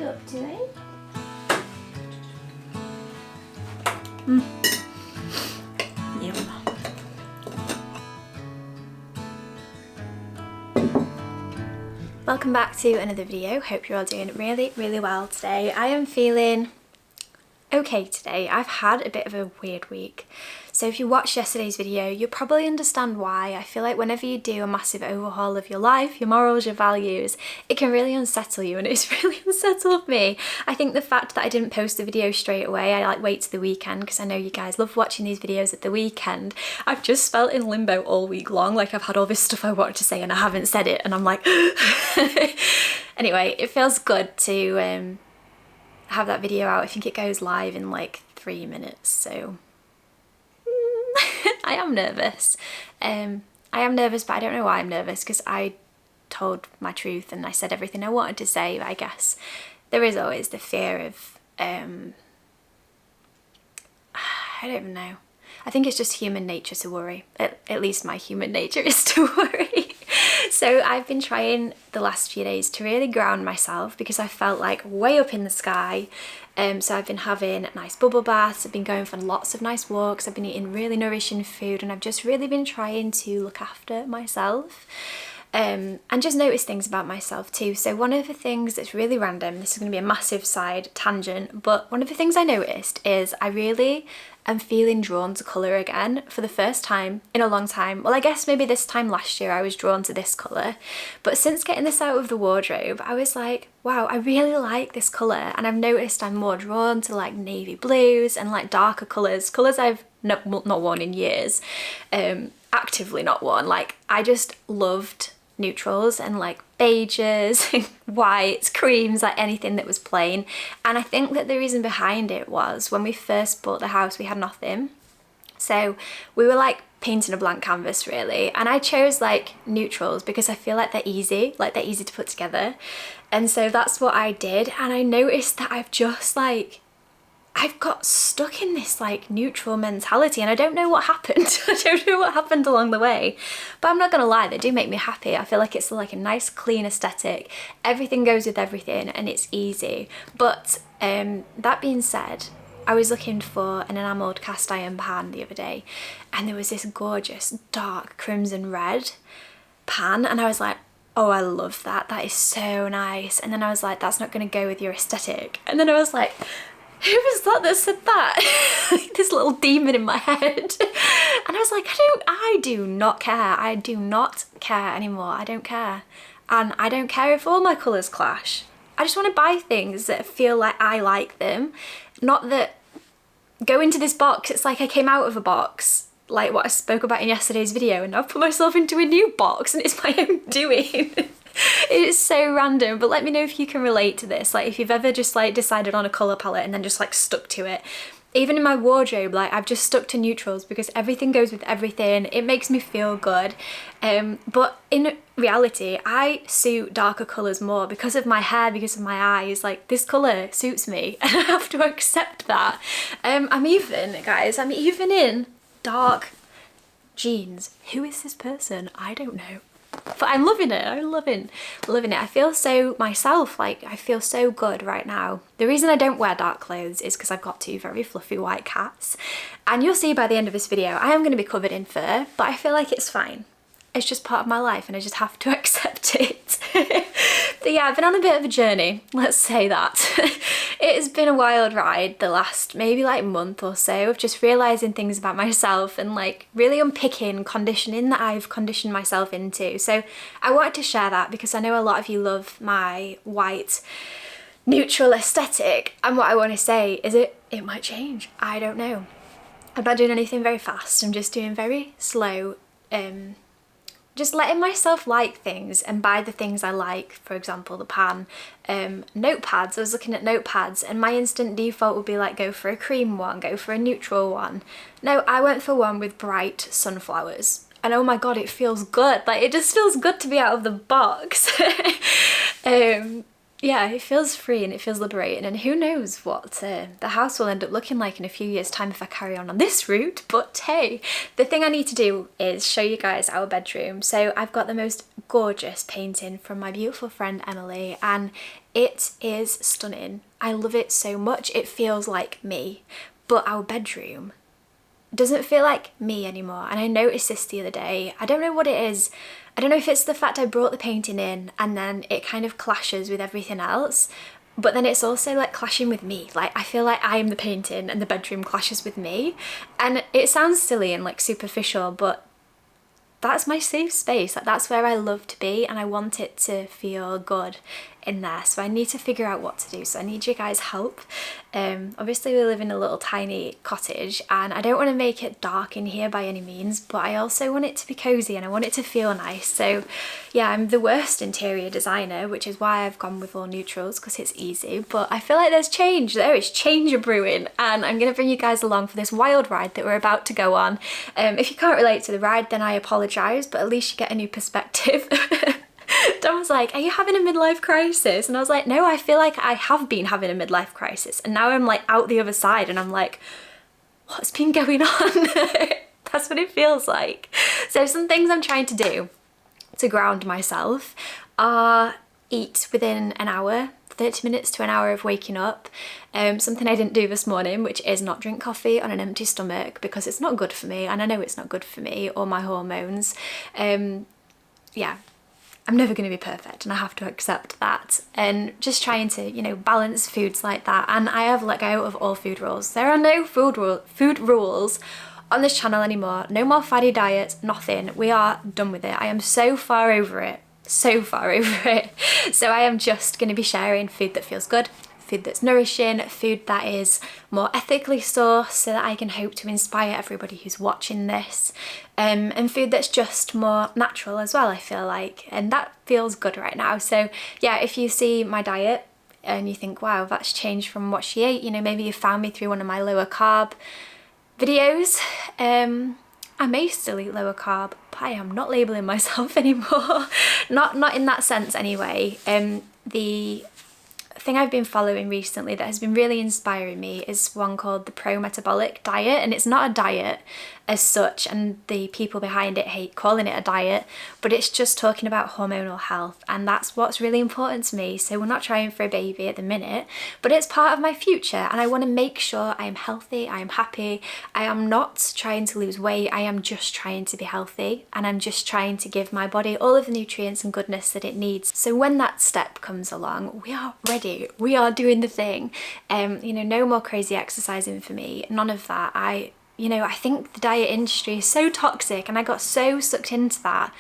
Up to it. Yum. Welcome back to another video. Hope you're all doing really well today. I am feeling okay today. I've had a bit of a weird week. So if you watched yesterday's video, you'll probably understand why. I feel like whenever you do a massive overhaul of your life, your morals, your values, it can really unsettle you, and it's really unsettled me. I think the fact that I didn't post the video straight away, I like wait to the weekend because I know you guys love watching these videos at the weekend. I've just felt in limbo all week long, like I've had all this stuff I wanted to say and I haven't said it, and I'm like Anyway, it feels good to have that video out. I think it goes live in like 3 minutes, so I am nervous. I am nervous, but I don't know why I'm nervous, because I told my truth and I said everything I wanted to say, but I guess there is always the fear of I don't even know. I think it's just human nature to worry. At least my human nature is to worry. So I've been trying the last few days to really ground myself, because I felt like way up in the sky. So I've been having nice bubble baths, I've been going for lots of nice walks, I've been eating really nourishing food, and I've just really been trying to look after myself. And just notice things about myself too. So one of the things that's really random, this is going to be a massive side tangent, but one of the things I noticed is I really am feeling drawn to colour again for the first time in a long time. Well, I guess maybe this time last year I was drawn to this colour, but since getting this out of the wardrobe, I was like, wow, I really like this colour, and I've noticed I'm more drawn to like navy blues and like darker colours I've not worn in years, actively not worn. Like I just loved neutrals and like beiges, whites, creams, like anything that was plain. And I think that the reason behind it was when we first bought the house we had nothing, so we were like painting a blank canvas really, and I chose like neutrals because I feel like they're easy to put together. And so that's what I did, and I noticed that I've got stuck in this like neutral mentality, and I don't know what happened. I don't know what happened along the way, but I'm not gonna lie, they do make me happy. I feel like it's like a nice clean aesthetic, everything goes with everything and it's easy. But that being said, I was looking for an enamelled cast iron pan the other day, and there was this gorgeous dark crimson red pan, and I was like, oh, I love that, that is so nice. And then I was like, that's not gonna go with your aesthetic. And then I was like, who was that said that? This little demon in my head. And I was like, I do not care. I do not care anymore. I don't care. And I don't care if all my colours clash. I just want to buy things that feel like I like them. Not that go into this box, it's like I came out of a box, like what I spoke about in yesterday's video, and I've put myself into a new box and it's my own doing. It is so random, but let me know if you can relate to this, like if you've ever just like decided on a colour palette and then just like stuck to it. Even in my wardrobe, like I've just stuck to neutrals because everything goes with everything, it makes me feel good. But in reality, I suit darker colours more because of my hair, because of my eyes. Like this colour suits me and I have to accept that. I'm even in dark jeans. Who is this person? I don't know. But I'm loving it. I'm loving it. I feel so myself, like I feel so good right now. The reason I don't wear dark clothes is because I've got two very fluffy white cats, and you'll see by the end of this video I am going to be covered in fur, but I feel like it's fine. It's just part of my life and I just have to accept it. But yeah, I've been on a bit of a journey, let's say that. It has been a wild ride the last maybe like month or so of just realising things about myself and like really unpicking conditioning that I've conditioned myself into. So I wanted to share that because I know a lot of you love my white neutral aesthetic, and what I want to say is it might change. I don't know. I'm not doing anything very fast, I'm just doing very slow, just letting myself like things and buy the things I like. For example, the pan. Notepads, I was looking at notepads and my instant default would be like, go for a cream one, go for a neutral one. No, I went for one with bright sunflowers. And oh my god, it feels good. Like, it just feels good to be out of the box. Yeah, it feels free and it feels liberating, and who knows what the house will end up looking like in a few years' time if I carry on this route. But hey, the thing I need to do is show you guys our bedroom. So I've got the most gorgeous painting from my beautiful friend Emily, and it is stunning. I love it so much. It feels like me, but our bedroom doesn't feel like me anymore. And I noticed this the other day. I don't know what it is. I don't know if it's the fact I brought the painting in and then it kind of clashes with everything else, but then it's also like clashing with me. Like, I feel like I am the painting and the bedroom clashes with me. And it sounds silly and like superficial, but that's my safe space. Like, that's where I love to be, and I want it to feel good in there. So I need to figure out what to do. So I need you guys' help. Obviously we live in a little tiny cottage and I don't want to make it dark in here by any means, but I also want it to be cozy and I want it to feel nice. So yeah, I'm the worst interior designer, which is why I've gone with all neutrals, because it's easy. But I feel like there's change. There is change brewing, and I'm going to bring you guys along for this wild ride that we're about to go on. If you can't relate to the ride, then I apologise, but at least you get a new perspective. Dom was like, are you having a midlife crisis? And I was like, no, I feel like I have been having a midlife crisis. And now I'm like out the other side and I'm like, what's been going on? That's what it feels like. So some things I'm trying to do to ground myself are eat within an hour, 30 minutes to an hour of waking up. Something I didn't do this morning, which is not drink coffee on an empty stomach, because it's not good for me, and I know it's not good for me or my hormones. Yeah, I'm never going to be perfect and I have to accept that, and just trying to, you know, balance foods like that. And I have let go of all food rules. There are no food rules on this channel anymore. No more fatty diets, nothing. We are done with it. I am so far over it. So far over it. So I am just going to be sharing food that feels good, food that's nourishing, food that is more ethically sourced, so that I can hope to inspire everybody who's watching this, and food that's just more natural as well, I feel like, and that feels good right now. So yeah, if you see my diet and you think, wow, that's changed from what she ate, you know, maybe you found me through one of my lower carb videos. I may still eat lower carb, but I am not labelling myself anymore. not in that sense anyway. The thing I've been following recently that has been really inspiring me is one called the pro-metabolic diet, and it's not a diet as such, and the people behind it hate calling it a diet, but it's just talking about hormonal health, and that's what's really important to me. So we're not trying for a baby at the minute, but it's part of my future, and I want to make sure I am healthy, I am happy. I am not trying to lose weight, I am just trying to be healthy, and I'm just trying to give my body all of the nutrients and goodness that it needs. So when that step comes along, we are ready, we are doing the thing. You know, no more crazy exercising for me, none of that. I think the diet industry is so toxic, and I got so sucked into that,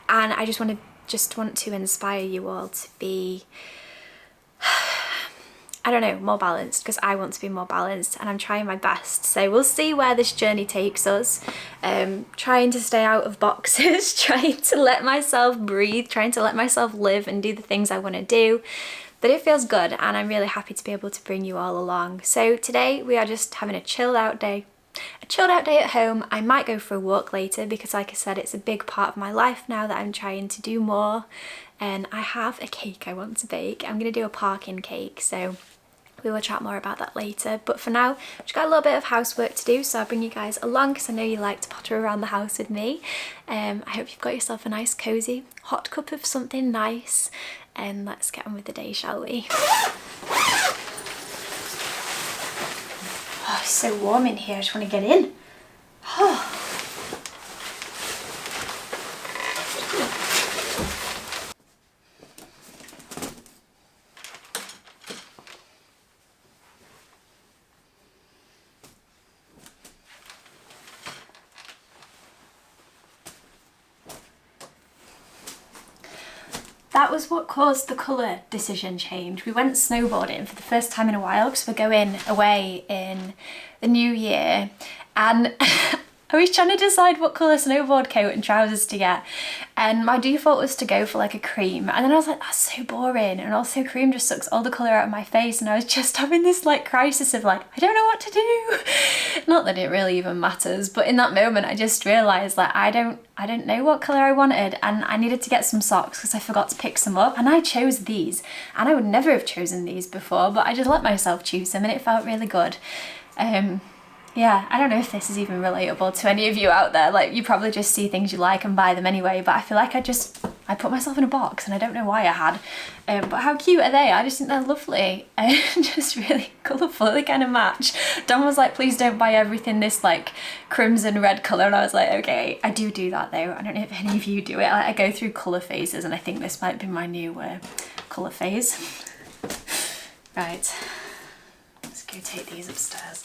and I just want to inspire you all to be, I don't know, more balanced, because I want to be more balanced and I'm trying my best. So we'll see where this journey takes us. Trying to stay out of boxes, trying to let myself breathe, trying to let myself live and do the things I want to do. But it feels good, and I'm really happy to be able to bring you all along. So today we are just having a chilled out day. A chilled out day at home. I might go for a walk later because, like I said, it's a big part of my life now that I'm trying to do more. And I have a cake I want to bake. I'm going to do a parkin cake, so we will chat more about that later. But for now, I've just got a little bit of housework to do, so I'll bring you guys along because I know you like to potter around the house with me. I hope you've got yourself a nice cosy hot cup of something nice, and let's get on with the day, shall we? Oh, it's so warm in here, I just want to get in. Oh. that was what caused the colour decision change. We went snowboarding for the first time in a while because we're going away in the new year, and I was trying to decide what colour snowboard coat and trousers to get, and my default was to go for like a cream, and then I was like, that's so boring, and also cream just sucks all the colour out of my face, and I was just having this like crisis of like, I don't know what to do. Not that it really even matters, but in that moment I just realised that I don't know what colour I wanted, and I needed to get some socks because I forgot to pick some up, and I chose these, and I would never have chosen these before, but I just let myself choose them and it felt really good. Yeah, I don't know if this is even relatable to any of you out there. Like, you probably just see things you like and buy them anyway, but I feel like I put myself in a box and I don't know why I had. But how cute are they? I just think they're lovely and just really colourful. They kind of match. Dom was like, please don't buy everything this like crimson red colour, and I was like, okay, I do that though. I don't know if any of you do it. I go through colour phases, and I think this might be my new colour phase. Right, let's go take these upstairs.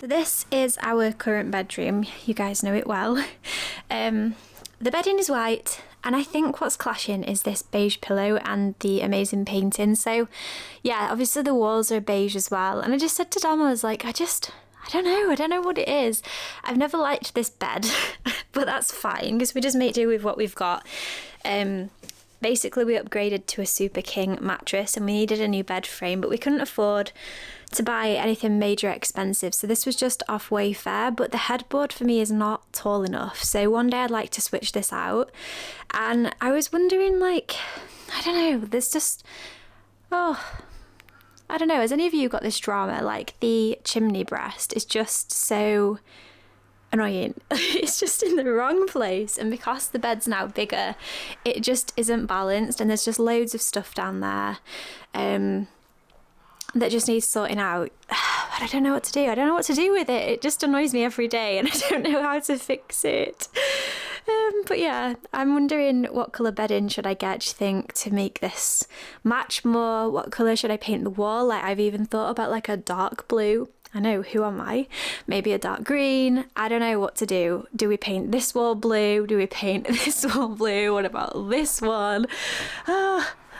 So this is our current bedroom. You guys know it well. The bedding is white, and I think what's clashing is this beige pillow and the amazing painting. So yeah, obviously the walls are beige as well. And I just said to Dom, I was like, I don't know what it is. I've never liked this bed, but that's fine because we just make do with what we've got. Basically we upgraded to a Super King mattress and we needed a new bed frame, but we couldn't afford to buy anything major expensive, so this was just off Wayfair, but the headboard for me is not tall enough, so one day I'd like to switch this out. And I was wondering, like, I don't know, there's just, I don't know, has any of you got this drama? Like, the chimney breast is just so annoying. It's just in the wrong place, and because the bed's now bigger, it just isn't balanced, and there's just loads of stuff down there that just needs sorting out. But I don't know what to do. I don't know what to do with it. It just annoys me every day, and I don't know how to fix it. But yeah, I'm wondering what colour bedding should I get, do you think, to make this match more? What colour should I paint the wall? Like, I've even thought about like a dark blue. I know, who am I? Maybe a dark green. I don't know what to do. Do we paint this wall blue? Do we paint this wall blue? What about this one?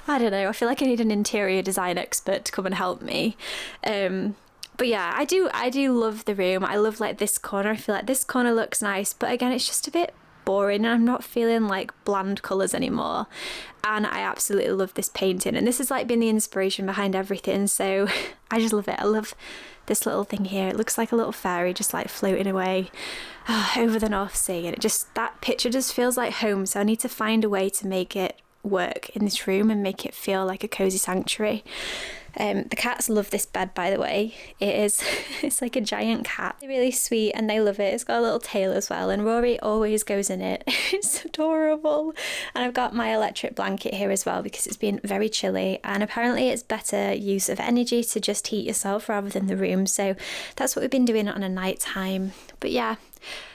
I don't know. I feel like I need an interior design expert to come and help me. But yeah, I do love the room. I love like this corner. I feel like this corner looks nice, but again, it's just a bit boring and I'm not feeling like bland colours anymore. And I absolutely love this painting, and this has like been the inspiration behind everything, so I just love it. I love this little thing here. It looks like a little fairy just like floating away over the North Sea, and that picture just feels like home, so I need to find a way to make it work in this room and make it feel like a cozy sanctuary. The cats love this bed, by the way. It's like a giant cat. They're really sweet and they love it. It's got a little tail as well, and Rory always goes in it. It's adorable. And I've got my electric blanket here as well because it's been very chilly, and apparently it's better use of energy to just heat yourself rather than the room, so that's what we've been doing on a night time. But yeah,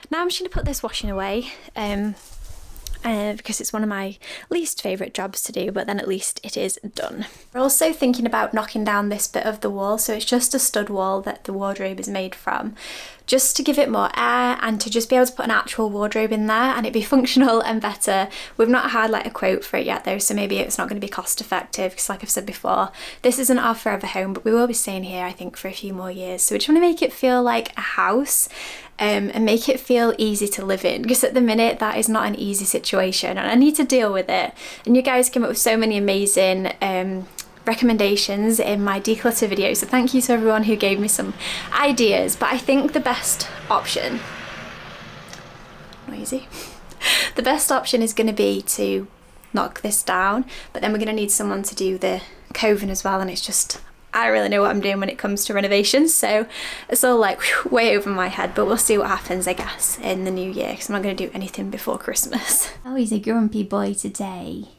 now I'm just going to put this washing away. Because it's one of my least favourite jobs to do, but then at least it is done. We're also thinking about knocking down this bit of the wall, so it's just a stud wall that the wardrobe is made from, just to give it more air and to just be able to put an actual wardrobe in there and it be functional and better. We've not had like a quote for it yet though, so maybe it's not going to be cost effective because like I've said before, this isn't our forever home, but we will be staying here I think for a few more years, so we just want to make it feel like a house. And make it feel easy to live in, because at the minute that is not an easy situation and I need to deal with it. And you guys came up with so many amazing recommendations in my declutter video, so thank you to everyone who gave me some ideas. But I think the best option, noisy, the best option is going to be to knock this down, but then we're going to need someone to do the coving as well, and it's just, I don't really know what I'm doing when it comes to renovations, so it's all like way over my head, but we'll see what happens I guess in the new year, because I'm not going to do anything before Christmas. Oh, he's a grumpy boy today.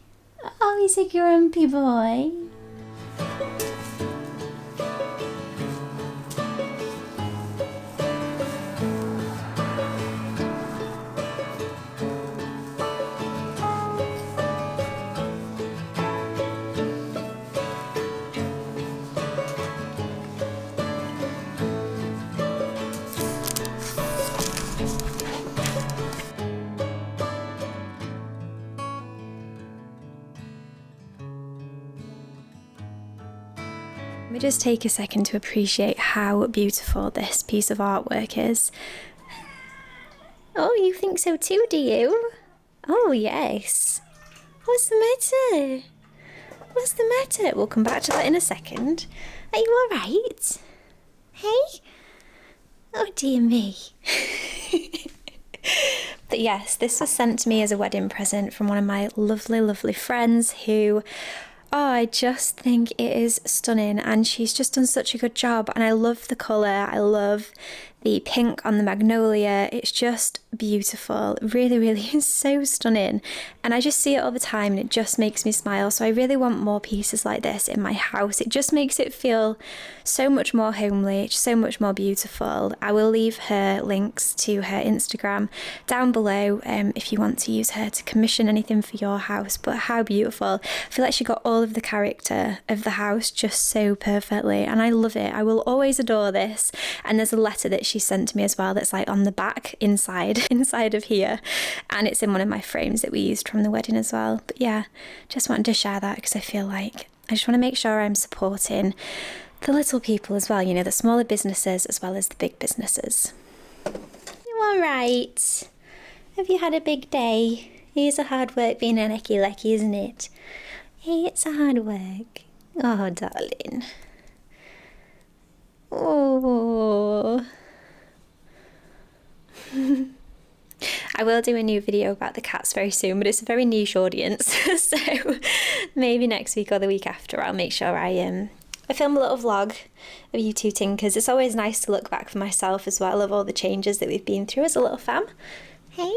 Oh, he's a grumpy boy. me just take a second to appreciate how beautiful this piece of artwork is. Oh, you think so too, do you? Oh, yes. What's the matter? What's the matter? We'll come back to that in a second. Are you all right? Hey? Oh, dear me. But yes, this was sent to me as a wedding present from one of my lovely, lovely friends who, oh, I just think it is stunning, and she's just done such a good job, and I love the colour. I love the pink on the magnolia. It's just beautiful. It really, really is so stunning, and I just see it all the time and it just makes me smile. So I really want more pieces like this in my house. It just makes it feel so much more homely, so much more beautiful. I will leave her links to her Instagram down below if you want to use her to commission anything for your house. But how beautiful. I feel like she got all of the character of the house just so perfectly, and I love it. I will always adore this. And there's a letter that she sent to me as well that's like on the back inside of here, and it's in one of my frames that we used from the wedding as well. But yeah, just wanted to share that because I feel like I just want to make sure I'm supporting the little people as well, you know, the smaller businesses as well as the big businesses. You all right? Have you had a big day? It is a hard work being an ecky lecky, isn't it? Hey, it's a hard work. Oh, darling. Oh. I will do a new video about the cats very soon, but it's a very niche audience, so maybe next week or the week after I'll make sure I film a little vlog of you two tinkers. It's always nice to look back for myself as well of all the changes that we've been through as a little fam. Hey?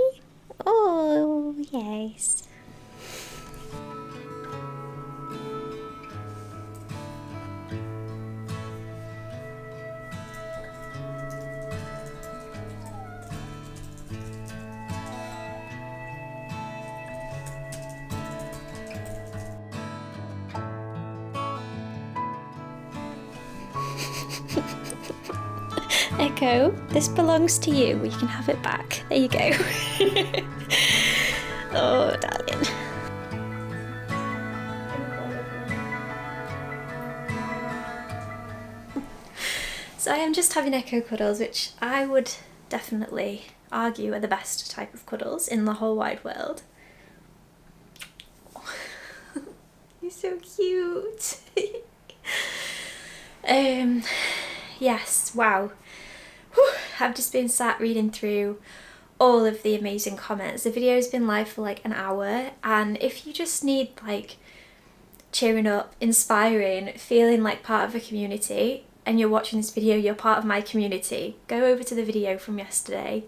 Oh, yes. Echo, this belongs to you. You can have it back. There you go. Oh, darling. So I am just having Echo cuddles, which I would definitely argue are the best type of cuddles in the whole wide world. You're so cute. Yes, wow. Whew, I've just been sat reading through all of the amazing comments. The video's been live for like an hour, and if you just need like cheering up, inspiring, feeling like part of a community, and you're watching this video, you're part of my community, go over to the video from yesterday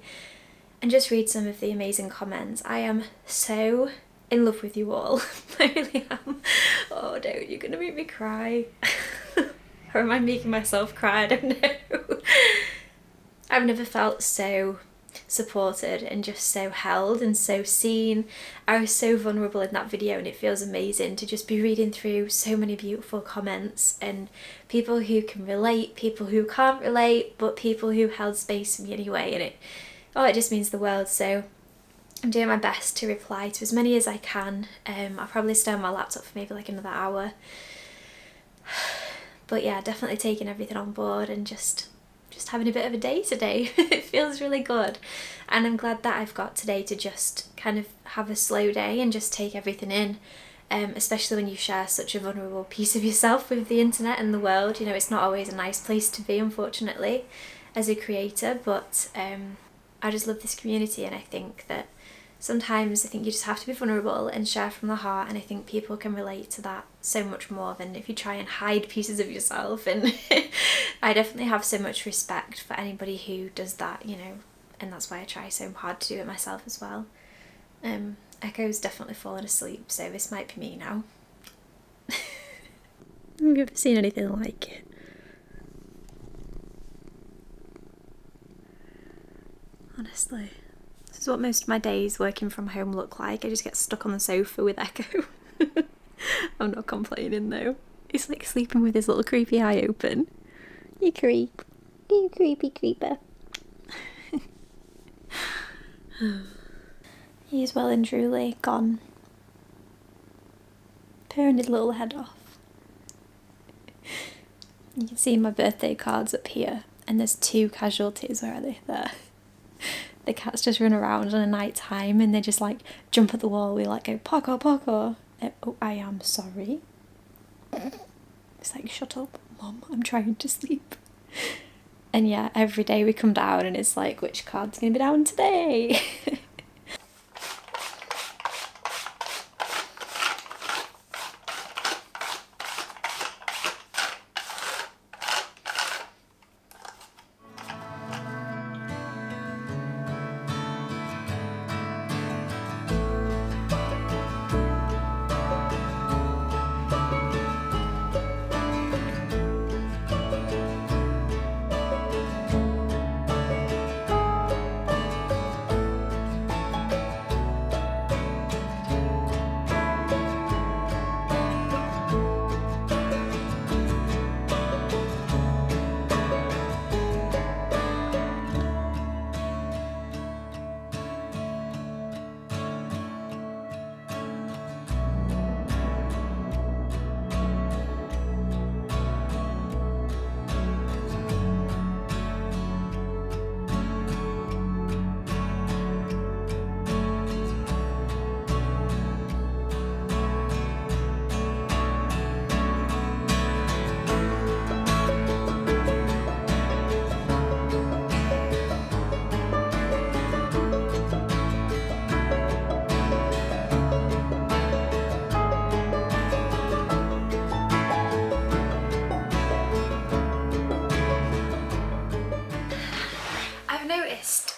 and just read some of the amazing comments. I am so in love with you all. I really am. Oh no, you're gonna make me cry. Or am I making myself cry? I don't know. I've never felt so supported and just so held and so seen. I was so vulnerable in that video, and it feels amazing to just be reading through so many beautiful comments and people who can relate, people who can't relate, but people who held space for me anyway, and it just means the world. So I'm doing my best to reply to as many as I can. I'll probably stay on my laptop for maybe like another hour. But yeah, definitely taking everything on board and just having a bit of a day today. It feels really good, and I'm glad that I've got today to just kind of have a slow day and just take everything in, especially when you share such a vulnerable piece of yourself with the internet and the world. You know, it's not always a nice place to be, unfortunately, as a creator, but I just love this community, and I think that sometimes you just have to be vulnerable and share from the heart, and I think people can relate to that so much more than if you try and hide pieces of yourself. And I definitely have so much respect for anybody who does that, you know, and that's why I try so hard to do it myself as well. Echo's definitely fallen asleep, so this might be me now. Have you ever seen anything like it? Honestly. This is what most of my days working from home look like. I just get stuck on the sofa with Echo. I'm not complaining though. He's like sleeping with his little creepy eye open. You creep. You creepy creeper. He's well and truly gone. Purring his little head off. You can see my birthday cards up here, and there's 2 casualties. Where are they? There. The cats just run around on a night time and they just like jump at the wall. We like go parkour, parkour. Oh, I am sorry. It's like, shut up, Mum, I'm trying to sleep. And yeah, every day we come down and it's like, which card's gonna be down today? I've noticed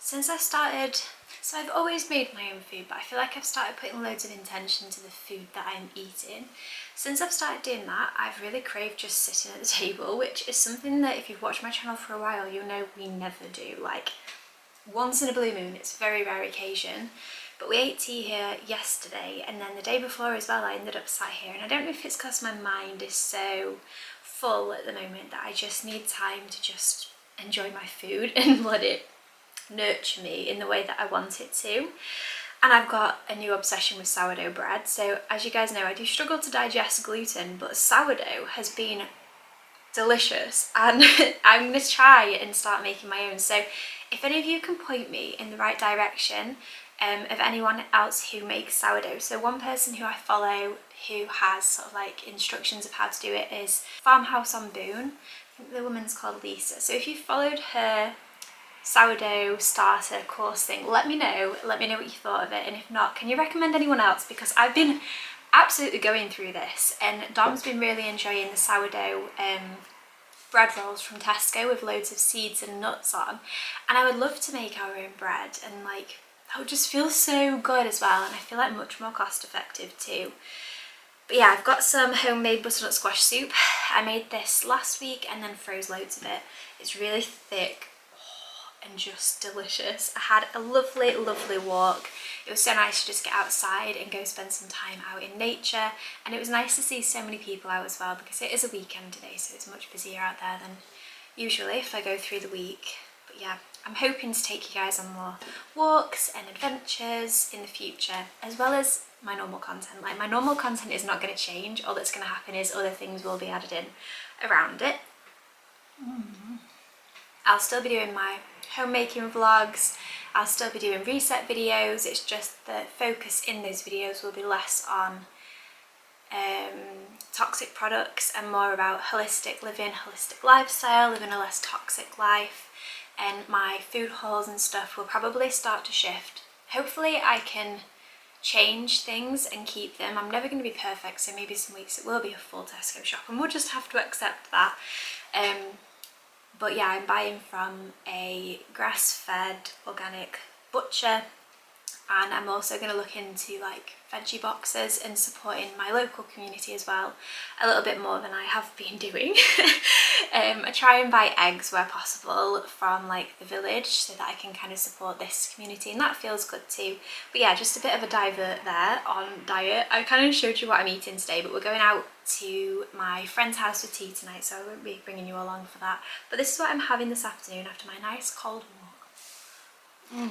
since I started, so I've always made my own food, but I feel like I've started putting loads of intention to the food that I'm eating. Since I've started doing that, I've really craved just sitting at the table, which is something that if you've watched my channel for a while, you'll know we never do. Like, once in a blue moon, it's a very rare occasion. But we ate tea here yesterday, and then the day before as well I ended up sat here, and I don't know if it's because my mind is so full at the moment that I just need time to just enjoy my food and let it nurture me in the way that I want it to. And I've got a new obsession with sourdough bread. So as you guys know, I do struggle to digest gluten, but sourdough has been delicious, and I'm going to try and start making my own. So if any of you can point me in the right direction of anyone else who makes sourdough. So one person who I follow who has sort of like instructions of how to do it is Farmhouse on Boone. I think the woman's called Lisa. So if you followed her sourdough starter course thing, let me know what you thought of it, and if not, can you recommend anyone else, because I've been absolutely going through this, and Dom's been really enjoying the sourdough bread rolls from Tesco with loads of seeds and nuts on, and I would love to make our own bread, and like that would just feel so good as well, and I feel like much more cost effective too. But yeah, I've got some homemade butternut squash soup. I made this last week and then froze loads of it. It's really thick and just delicious. I had a lovely walk. It was so nice to just get outside and go spend some time out in nature, and it was nice to see so many people out as well, because it is a weekend today, so it's much busier out there than usually if I go through the week. But yeah, I'm hoping to take you guys on more walks and adventures in the future, as well as my normal content. Like, my normal content is not going to change. All that's going to happen is other things will be added in around it. I'll still be doing my homemaking vlogs, I'll still be doing reset videos. It's just the focus in those videos will be less on toxic products and more about holistic living, holistic lifestyle, living a less toxic life, and my food hauls and stuff will probably start to shift. Hopefully I can change things and keep them. I'm never going to be perfect, so maybe some weeks it will be a full Tesco shop and we'll just have to accept that. But yeah, I'm buying from a grass-fed organic butcher, and I'm also going to look into like veggie boxes and supporting my local community as well a little bit more than I have been doing. I try and buy eggs where possible from like the village so that I can kind of support this community, and that feels good too. But yeah, just a bit of a divert there on diet. I kind of showed you what I'm eating today, but we're going out to my friend's house for tea tonight, so I won't be bringing you along for that. But this is what I'm having this afternoon after my nice cold walk.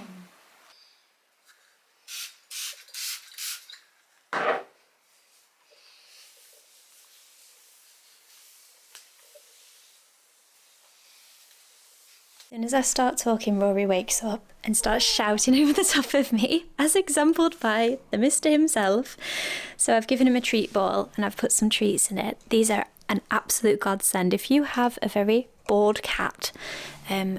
As soon as I start talking, Rory wakes up and starts shouting over the top of me, as exemplified by the Mr. himself. So I've given him a treat ball and I've put some treats in it. These are an absolute godsend. If you have a very bored cat,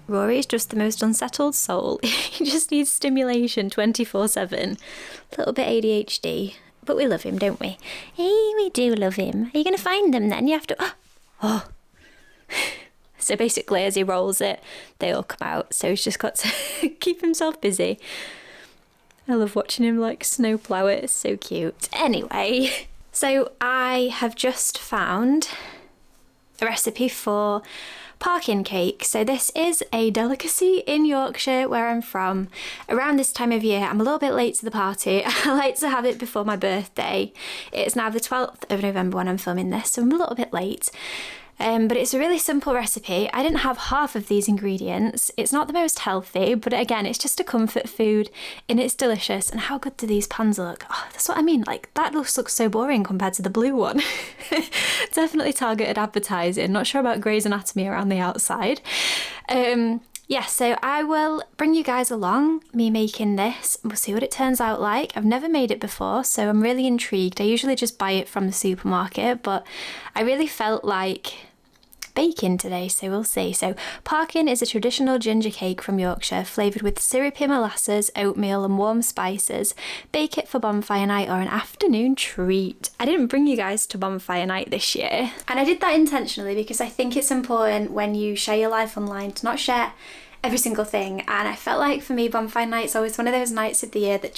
Rory is just the most unsettled soul. He just needs stimulation 24/7. A little bit ADHD, but we love him, don't we? Hey, we do love him. Are you going to find them then? You have to... Oh. So basically, as he rolls it, they all come out. So he's just got to keep himself busy. I love watching him like snowplow it. It's so cute. Anyway, so I have just found a recipe for parkin cake. So this is a delicacy in Yorkshire, where I'm from. Around this time of year, I'm a little bit late to the party. I like to have it before my birthday. It's now the 12th of November when I'm filming this, so I'm a little bit late. But it's a really simple recipe. I didn't have half of these ingredients. It's not the most healthy, but again, it's just a comfort food and it's delicious. And how good do these pans look? Oh, that's what I mean. Like, that looks so boring compared to the blue one. Definitely targeted advertising. Not sure about Grey's Anatomy around the outside. Yeah, so I will bring you guys along, me making this. We'll see what it turns out like. I've never made it before, so I'm really intrigued. I usually just buy it from the supermarket, but I really felt like baking today, so we'll see. So parkin is a traditional ginger cake from Yorkshire, flavoured with syrupy molasses, oatmeal and warm spices. Bake it for bonfire night or an afternoon treat. I didn't bring you guys to bonfire night this year, and I did that intentionally because I think it's important when you share your life online to not share every single thing. And I felt like for me, bonfire night's always one of those nights of the year that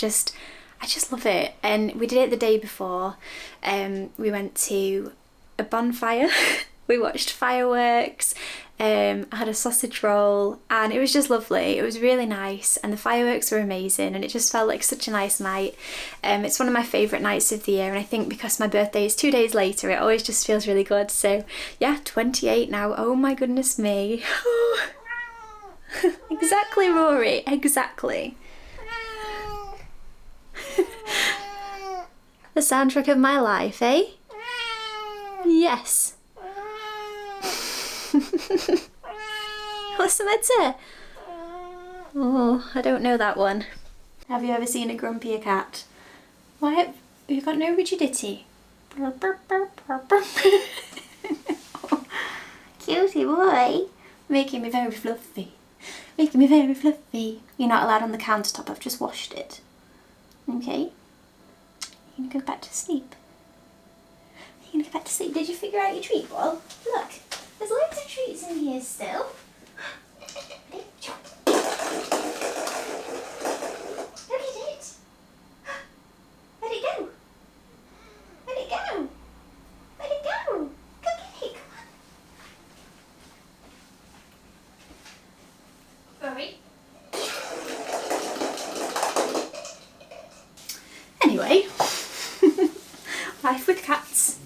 I just love it. And we did it the day before. We went to a bonfire. We watched fireworks, I had a sausage roll, and it was just lovely. It was really nice, and the fireworks were amazing, and it just felt like such a nice night. It's one of my favourite nights of the year, and I think because my birthday is 2 days later, it always just feels really good. So yeah, 28 now, oh my goodness me. Exactly, Rory, exactly. The soundtrack of my life, eh? Yes. What's the matter? Oh, I don't know that one. Have you ever seen a grumpier cat? Why have you got no rigidity? Cutie boy. Making me very fluffy. Making me very fluffy. You're not allowed on the countertop, I've just washed it. Okay? You're gonna go back to sleep. You're gonna go back to sleep. Did you figure out your treat ball? Look. There's loads of treats in here still. Look at it. Where'd it go? Where'd it go? Where'd it go? Go get it, come on. Rory. Anyway, life with cats.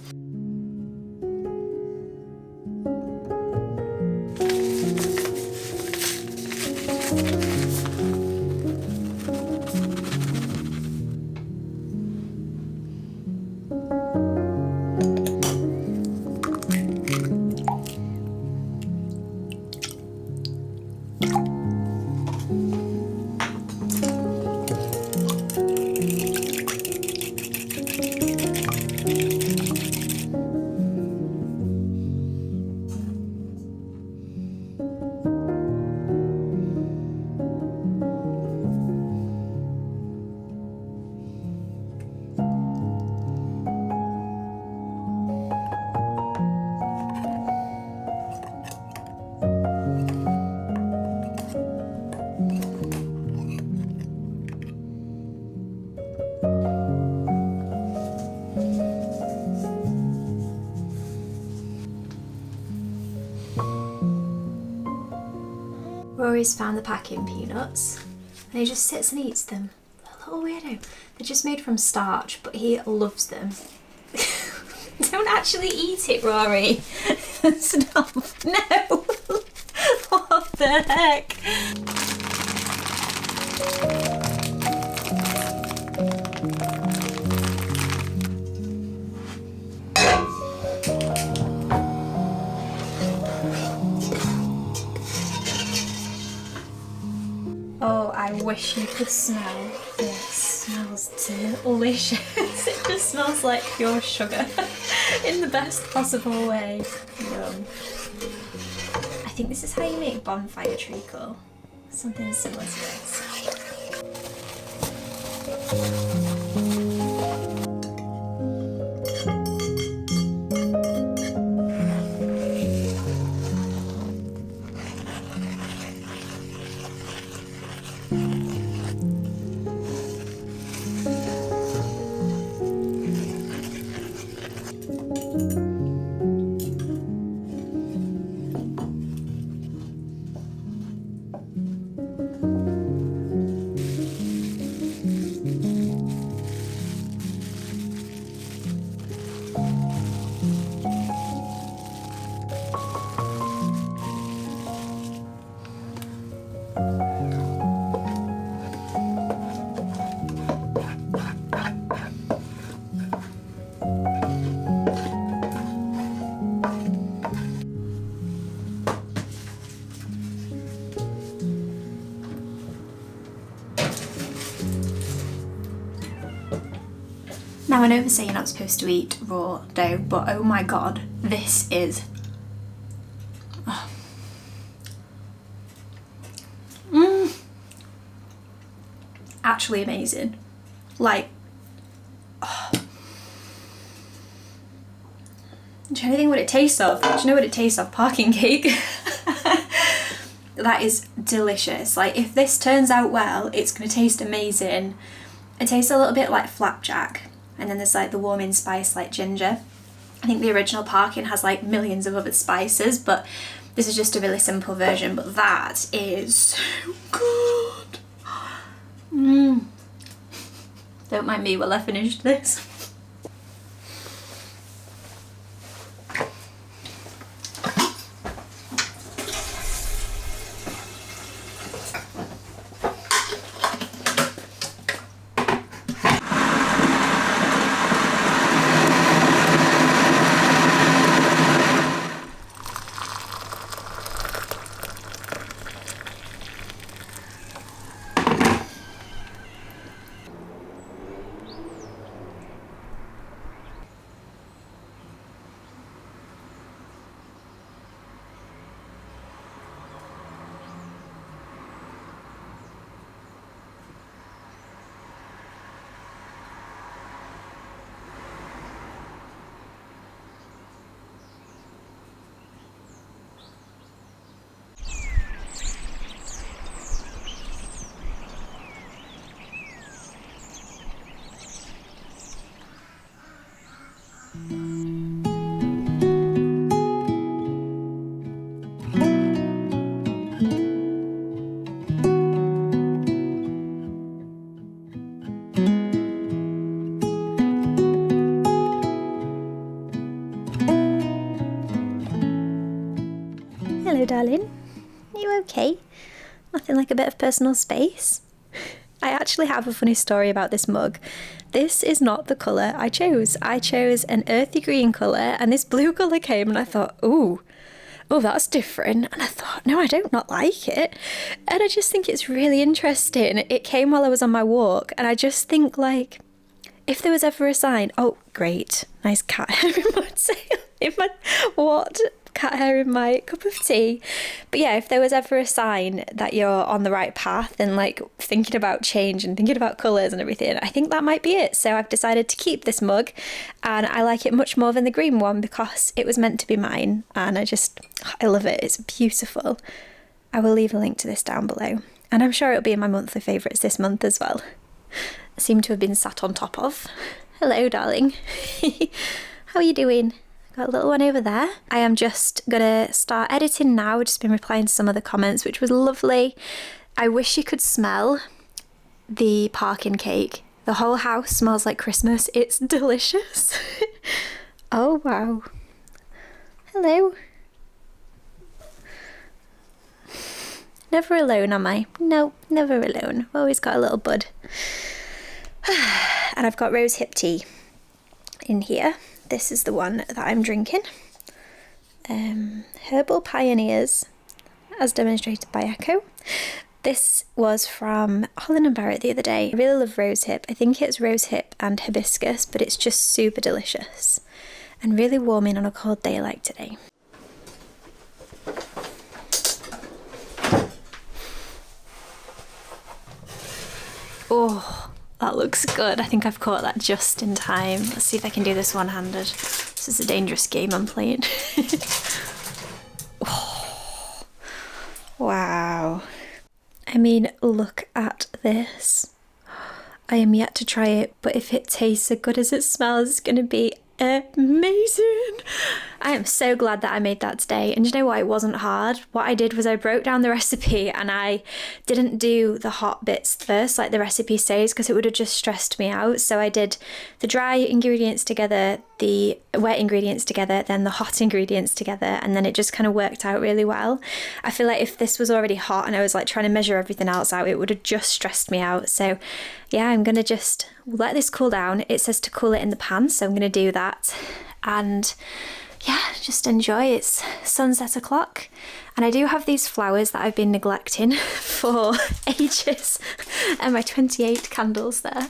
Rory's found the packing peanuts and he just sits and eats them. A little weirdo. They're just made from starch, but he loves them. Don't actually eat it, Rory. Stop. No. What the heck? Oh, I wish you could smell. It smells delicious. It just smells like pure sugar in the best possible way. Yum. I think this is how you make bonfire treacle. Something similar to this. Now I know they say you're not supposed to eat raw dough, but oh my god, this is... Oh. Actually amazing. Like, oh. Do you know anything what it tastes of? Do you know what it tastes of? Parkin cake. That is delicious. Like, if this turns out well, it's going to taste amazing. It tastes a little bit like flapjack. And then there's like the warming spice like ginger. I think the original parkin has like millions of other spices, but this is just a really simple version. But that is so good. Don't mind me while I finish this. Hello darling, are you okay? Nothing like a bit of personal space? I actually have a funny story about this mug. This is not the colour I chose. I chose an earthy green colour and this blue colour came and I thought, ooh, oh that's different. And I thought, no I don't not like it. And I just think it's really interesting. It came while I was on my walk and I just think like, if there was ever a sign, oh great, nice cat hair in my tail, what? Cat hair in my cup of tea. But yeah, if there was ever a sign that you're on the right path and like thinking about change and thinking about colours and everything, I think that might be it. So I've decided to keep this mug and I like it much more than the green one because it was meant to be mine and I love it. It's beautiful. I will leave a link to this down below and I'm sure it'll be in my monthly favourites this month as well. I seem to have been sat on top of. Hello darling. How are you doing? Got a little one over there. I am just gonna start editing now. I've just been replying to some of the comments, which was lovely. I wish you could smell the parkin cake. The whole house smells like Christmas. It's delicious. Oh wow. Hello. Never alone, am I? No, never alone. Always got a little bud. And I've got rose hip tea in here. This is the one that I'm drinking. Herbal Pioneers, as demonstrated by Echo. This was from Holland & Barrett the other day. I really love rosehip. I think it's rosehip and hibiscus, but it's just super delicious and really warming on a cold day like today. Oh, that looks good. I think I've caught that just in time. Let's see if I can do this one-handed. This is a dangerous game I'm playing. Oh, wow. I mean, look at this. I am yet to try it, but if it tastes as good as it smells, it's gonna be amazing. I am so glad that I made that today. And you know what? It wasn't hard. What I did was I broke down the recipe and I didn't do the hot bits first, like the recipe says, because it would have just stressed me out. So I did the dry ingredients together, the wet ingredients together, then the hot ingredients together, and then it just kind of worked out really well. I feel like if this was already hot and I was like trying to measure everything else out, it would have just stressed me out. So yeah, I'm gonna just let this cool down. It says to cool it in the pan, so I'm gonna do that. And yeah, just enjoy. It's sunset o'clock, and I do have these flowers that I've been neglecting for ages, and my 28 candles there.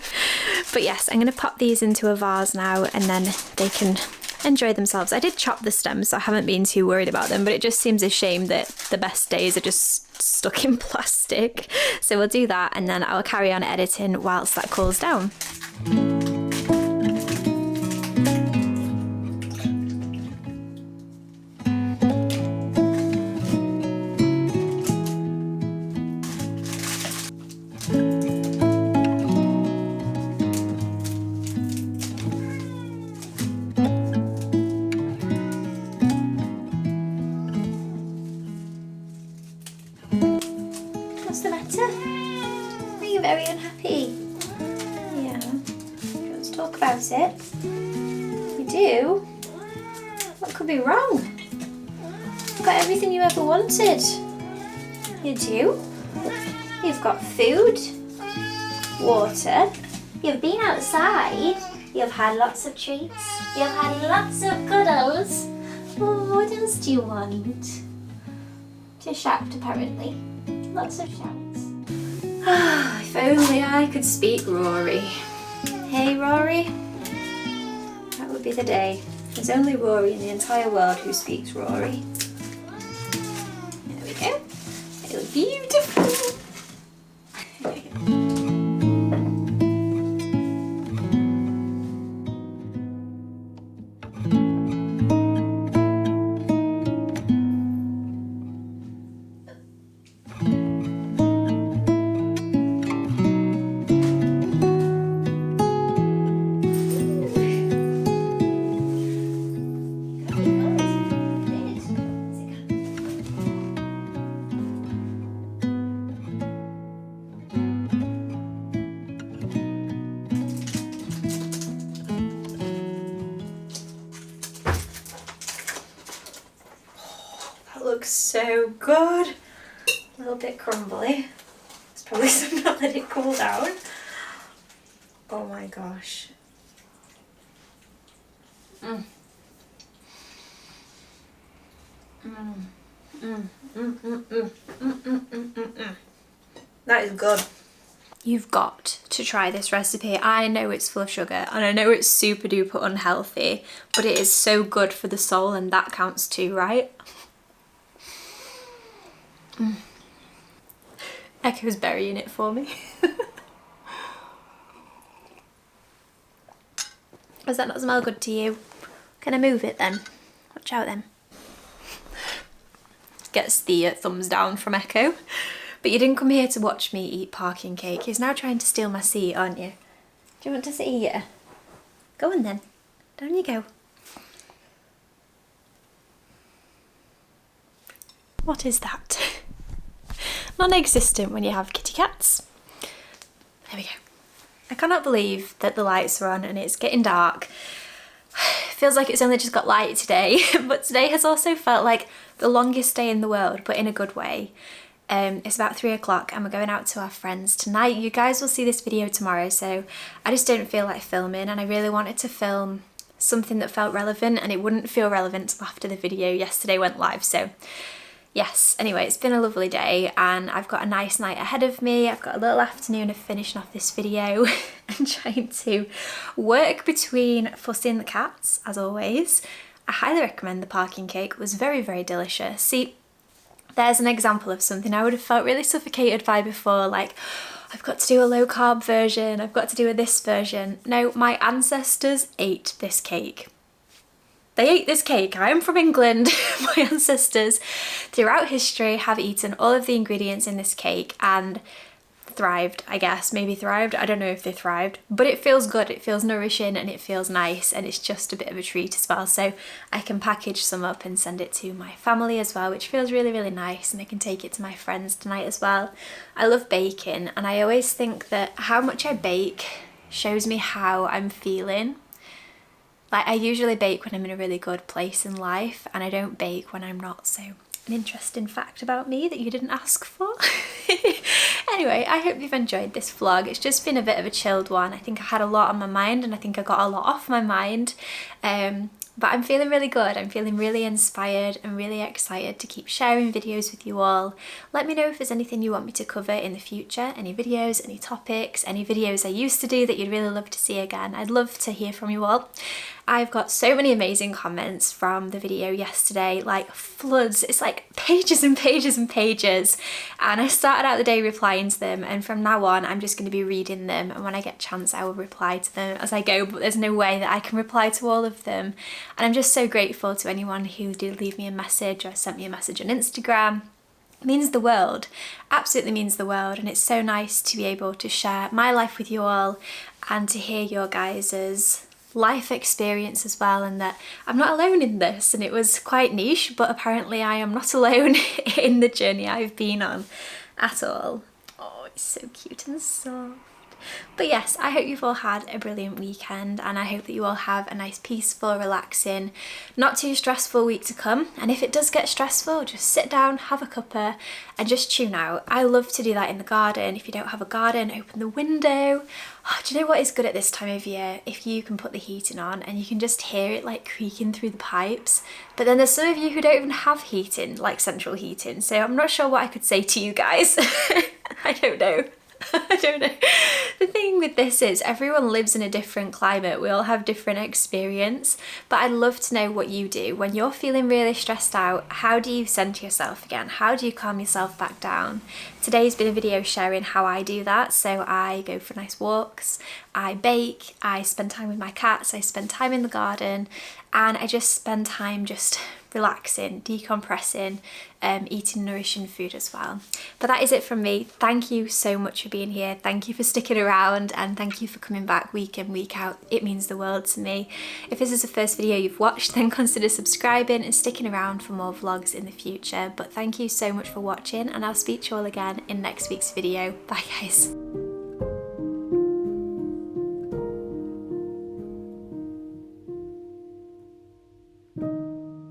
But yes, I'm going to pop these into a vase now, and then they can enjoy themselves. I did chop the stems, so I haven't been too worried about them, but it just seems a shame that the best days are just stuck in plastic. So we'll do that, and then I'll carry on editing whilst that cools down. What's the matter? Are you very unhappy? Yeah. Do you want to talk about it? You do? What could be wrong? You've got everything you ever wanted. You do? You've got food, water, you've been outside, you've had lots of treats, you've had lots of cuddles. Oh, what else do you want? To shout, apparently. Lots of shouts. Ah, if only I could speak Rory. Hey, Rory. That would be the day. There's only Rory in the entire world who speaks Rory. There we go. It'll be beautiful. Looks so good. A little bit crumbly. It's probably something not let it cool down. Oh my gosh. Mm. Mm. Mm. Mm. Mm. Mm. Mm. Mm. Mm. Mm. That is good. You've got to try this recipe. I know it's full of sugar and I know it's super duper unhealthy, but it is so good for the soul, and that counts too, right? Mm. Echo's burying it for me. Does that not smell good to you? Can I move it then? Watch out then. Gets the thumbs down from Echo. But you didn't come here to watch me eat parkin cake. He's now trying to steal my seat, aren't you? Do you want to sit here? Go on then. Down you go. What is that? Non-existent when you have kitty cats. There we go. I cannot believe that the lights are on and it's getting dark. Feels like it's only just got light today, but today has also felt like the longest day in the world, but in a good way. It's about 3 o'clock and we're going out to our friends tonight. You guys will see this video tomorrow, so I just don't feel like filming, and I really wanted to film something that felt relevant, and it wouldn't feel relevant till after the video yesterday went live. So yes, anyway, it's been a lovely day and I've got a nice night ahead of me. I've got a little afternoon of finishing off this video and trying to work between fussing the cats, as always. I highly recommend the parkin cake. It was very, very delicious. See, there's an example of something I would have felt really suffocated by before, like, I've got to do a low carb version, I've got to do a this version. No, my ancestors ate this cake. They ate this cake. I am from England. My ancestors throughout history have eaten all of the ingredients in this cake and thrived, I guess. Maybe thrived. I don't know if they thrived, but it feels good. It feels nourishing and it feels nice, and it's just a bit of a treat as well. So I can package some up and send it to my family as well, which feels really, really nice, and I can take it to my friends tonight as well. I love baking, and I always think that how much I bake shows me how I'm feeling. Like, I usually bake when I'm in a really good place in life, and I don't bake when I'm not. So an interesting fact about me that you didn't ask for. Anyway, I hope you've enjoyed this vlog. It's just been a bit of a chilled one. I think I had a lot on my mind and I think I got a lot off my mind. But I'm feeling really good. I'm feeling really inspired and really excited to keep sharing videos with you all. Let me know if there's anything you want me to cover in the future, any videos, any topics, any videos I used to do that you'd really love to see again. I'd love to hear from you all. I've got so many amazing comments from the video yesterday, like floods. It's like pages and pages and pages. And I started out the day replying to them, and from now on I'm just going to be reading them, and when I get a chance I will reply to them as I go, but there's no way that I can reply to all of them. And I'm just so grateful to anyone who did leave me a message or sent me a message on Instagram. It means the world, absolutely means the world, and it's so nice to be able to share my life with you all and to hear your guys's life experience as well, and that I'm not alone in this. And it was quite niche, but apparently I am not alone in the journey I've been on at all. Oh, it's so cute and soft. But yes, I hope you've all had a brilliant weekend, and I hope that you all have a nice, peaceful, relaxing, not too stressful week to come. And if it does get stressful, just sit down, have a cuppa and just tune out. I love to do that in the garden. If you don't have a garden, open the window. Oh, do you know what is good at this time of year? If you can put the heating on and you can just hear it like creaking through the pipes. But then there's some of you who don't even have heating, like central heating. So I'm not sure what I could say to you guys. I don't know. I don't know. The thing with this is everyone lives in a different climate. We all have different experience, but I'd love to know what you do when you're feeling really stressed out. How do you center yourself again? How do you calm yourself back down? Today's been a video sharing how I do that. So I go for nice walks, I bake, I spend time with my cats, I spend time in the garden, and I just spend time just relaxing, decompressing, eating nourishing food as well. But that is it from me. Thank you so much for being here. Thank you for sticking around, and thank you for coming back week in, week out. It means the world to me. If this is the first video you've watched, then consider subscribing and sticking around for more vlogs in the future. But thank you so much for watching, and I'll speak to you all again in next week's video. Bye guys.